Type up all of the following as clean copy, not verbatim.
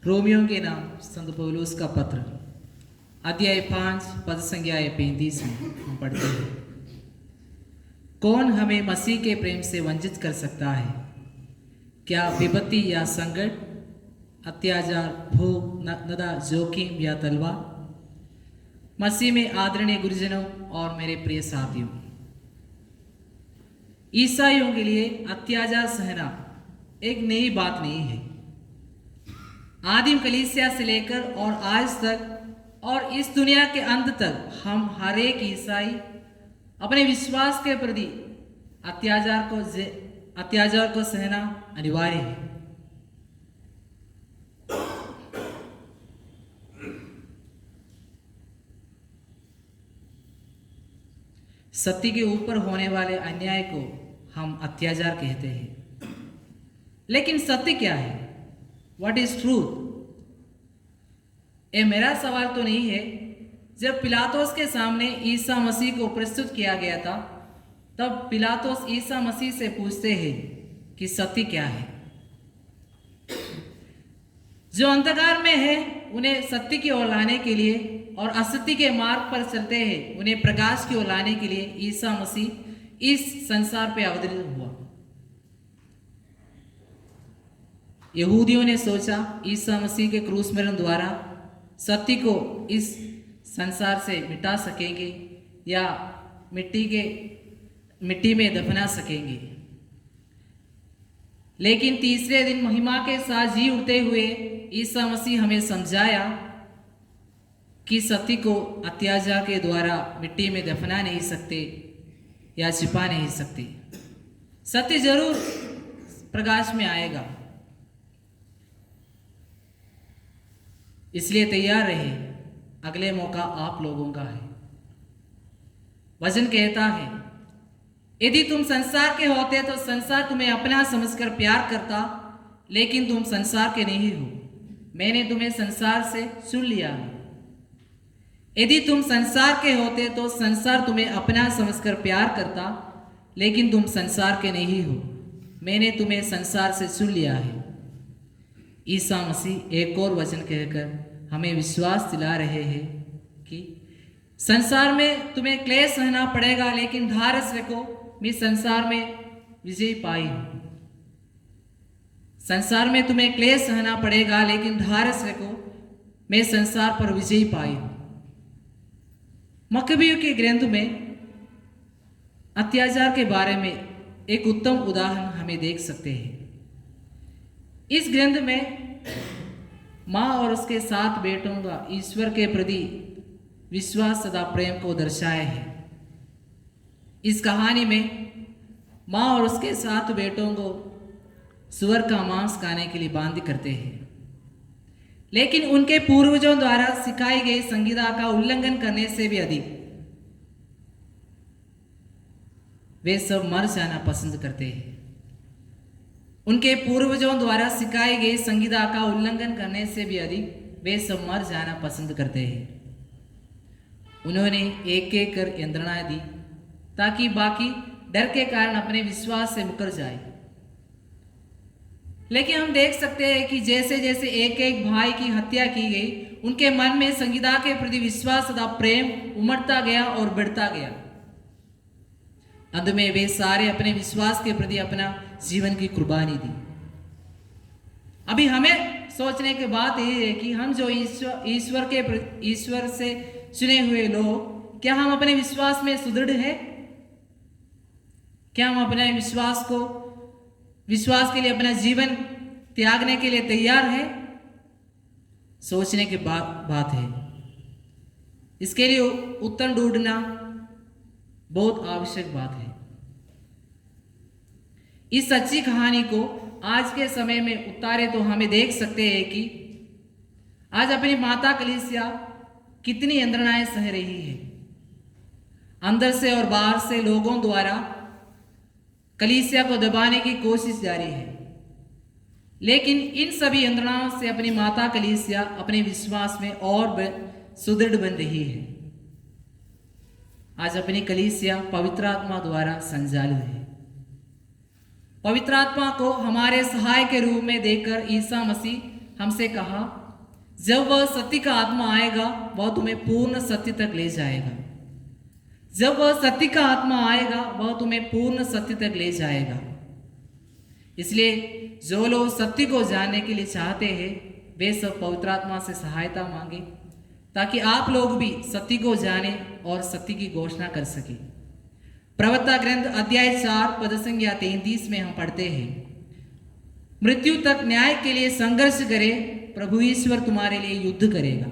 Romeo के नाम संत पौलुस का पत्र अध्याय 5 पद संख्या 35 में हम पढ़ते हैं, कौन हमें मसीह के प्रेम से वंचित कर सकता है? क्या विपत्ति या संकट, अत्याचार, भूख, नदा, जोखिम या तलवार? मसीह में आदरणीय गुरुजनों और मेरे प्रिय साथियों, ईसाइयों के लिए अत्याचार सहना एक नई बात नहीं है। आदिम कलीसिया से लेकर और आज तक और इस दुनिया के अंत तक हम हर एक ईसाई अपने विश्वास के प्रति अत्याचार को सहना अनिवार्य है। सत्य के ऊपर होने वाले अन्याय को हम अत्याचार कहते हैं। लेकिन सत्य क्या है? What is truth? ये मेरा सवाल तो नहीं है। जब पिलातोस के सामने ईसा मसीह को प्रस्तुत किया गया था, तब पिलातोस ईसा मसीह से पूछते हैं कि सत्य क्या है। जो अंधकार में है उन्हें सत्य की ओर लाने के लिए और असत्य के मार्ग पर चलते हैं उन्हें प्रकाश की ओर लाने के लिए ईसा मसीह इस संसार पे अवतरित हुआ। यहूदियों ने सोचा ईसा मसीह के क्रूस मरण द्वारा सत्य को इस संसार से मिटा सकेंगे या मिट्टी में दफना सकेंगे। लेकिन तीसरे दिन महिमा के साथ जी उठते हुए ईसा मसीह हमें समझाया कि सत्य को अत्याचार के द्वारा मिट्टी में दफना नहीं सकते या छिपा नहीं सकते। सत्य जरूर प्रकाश में आएगा, इसलिए तैयार रहे, अगले मौका आप लोगों का है। वचन कहता है, यदि तुम संसार के होते तो संसार तुम्हें अपना समझकर प्यार करता, लेकिन तुम संसार के नहीं हो, मैंने तुम्हें संसार से चुन लिया है। यदि तुम संसार के होते तो संसार तुम्हें अपना समझकर प्यार करता, लेकिन तुम संसार के नहीं हो, मैंने तुम्हें संसार से चुन लिया है। ईसा मसीह एक और वचन कहकर हमें विश्वास दिला रहे हैं कि संसार में तुम्हें क्लेश सहना पड़ेगा, लेकिन ढारस रखो, मैं संसार में विजय पाई हूं। संसार में तुम्हें क्लेश सहना पड़ेगा, लेकिन ढारस रखो, मैं संसार पर विजय पाई हूं। मकबियों के ग्रंथ में अत्याचार के बारे में एक उत्तम उदाहरण हमें देख सकते हैं। इस ग्रंथ में माँ और उसके 7 बेटों का ईश्वर के प्रति विश्वास तथा प्रेम को दर्शाया है। इस कहानी में माँ और उसके 7 बेटों को सुअर का मांस खाने के लिए बाध्य करते हैं, लेकिन उनके पूर्वजों द्वारा सिखाई गई संहिता का उल्लंघन करने से भी अधिक वे सब मर जाना पसंद करते हैं। उनके पूर्वजों द्वारा सिखाई गई संहिता का उल्लंघन करने से भी अधिक वे सब मर जाना पसंद करते हैं। उन्होंने एक एक कर यंत्रणाएं दी ताकि बाकी डर के कारण अपने विश्वास से मुकर जाए। लेकिन हम देख सकते हैं कि जैसे जैसे एक एक भाई की हत्या की गई, उनके मन में संहिता के प्रति विश्वास तथा प्रेम उमड़ता गया और बढ़ता गया। अंत में वे सारे अपने विश्वास के प्रति अपना जीवन की कुर्बानी दी। अभी हमें सोचने की बात यह है कि हम जो ईश्वर से चुने हुए लोग, क्या हम अपने विश्वास में सुदृढ़ हैं? क्या हम अपने विश्वास के लिए अपना जीवन त्यागने के लिए तैयार हैं? सोचने की बात है। इसके लिए उत्तर ढूंढना बहुत आवश्यक बात है। इस सच्ची कहानी को आज के समय में उतारे तो हमें देख सकते हैं कि आज अपनी माता कलीसिया कितनी यंत्रणाएं सह रही है। अंदर से और बाहर से लोगों द्वारा कलीसिया को दबाने की कोशिश जारी है, लेकिन इन सभी यंत्रणाओं से अपनी माता कलीसिया अपने विश्वास में और सुदृढ़ बन रही है। आज अपनी कलीसिया पवित्र आत्मा द्वारा संचालित है। पवित्र आत्मा को हमारे सहाय के रूप में देकर ईसा मसीह हमसे कहा, जब वह सत्य का आत्मा आएगा वह तुम्हें पूर्ण सत्य तक ले जाएगा। जब वह सत्य का आत्मा आएगा वह तुम्हें पूर्ण सत्य तक ले जाएगा। इसलिए जो लोग सत्य को जानने के लिए चाहते हैं वे सब पवित्र आत्मा से सहायता मांगे, ताकि आप लोग भी सत्य को जाने और सत्य की घोषणा कर सके। प्रवक्ता ग्रंथ अध्याय 4 पद संख्या 33 में हम पढ़ते हैं, मृत्यु तक न्याय के लिए संघर्ष करे, प्रभु ईश्वर तुम्हारे लिए युद्ध करेगा।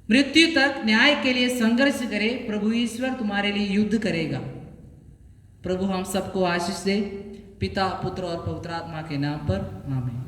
मृत्यु तक न्याय के लिए संघर्ष करे, प्रभु ईश्वर तुम्हारे लिए युद्ध करेगा। प्रभु हम सबको आशीष दे, पिता, पुत्र और पवित्र आत्मा के नाम पर आमीन।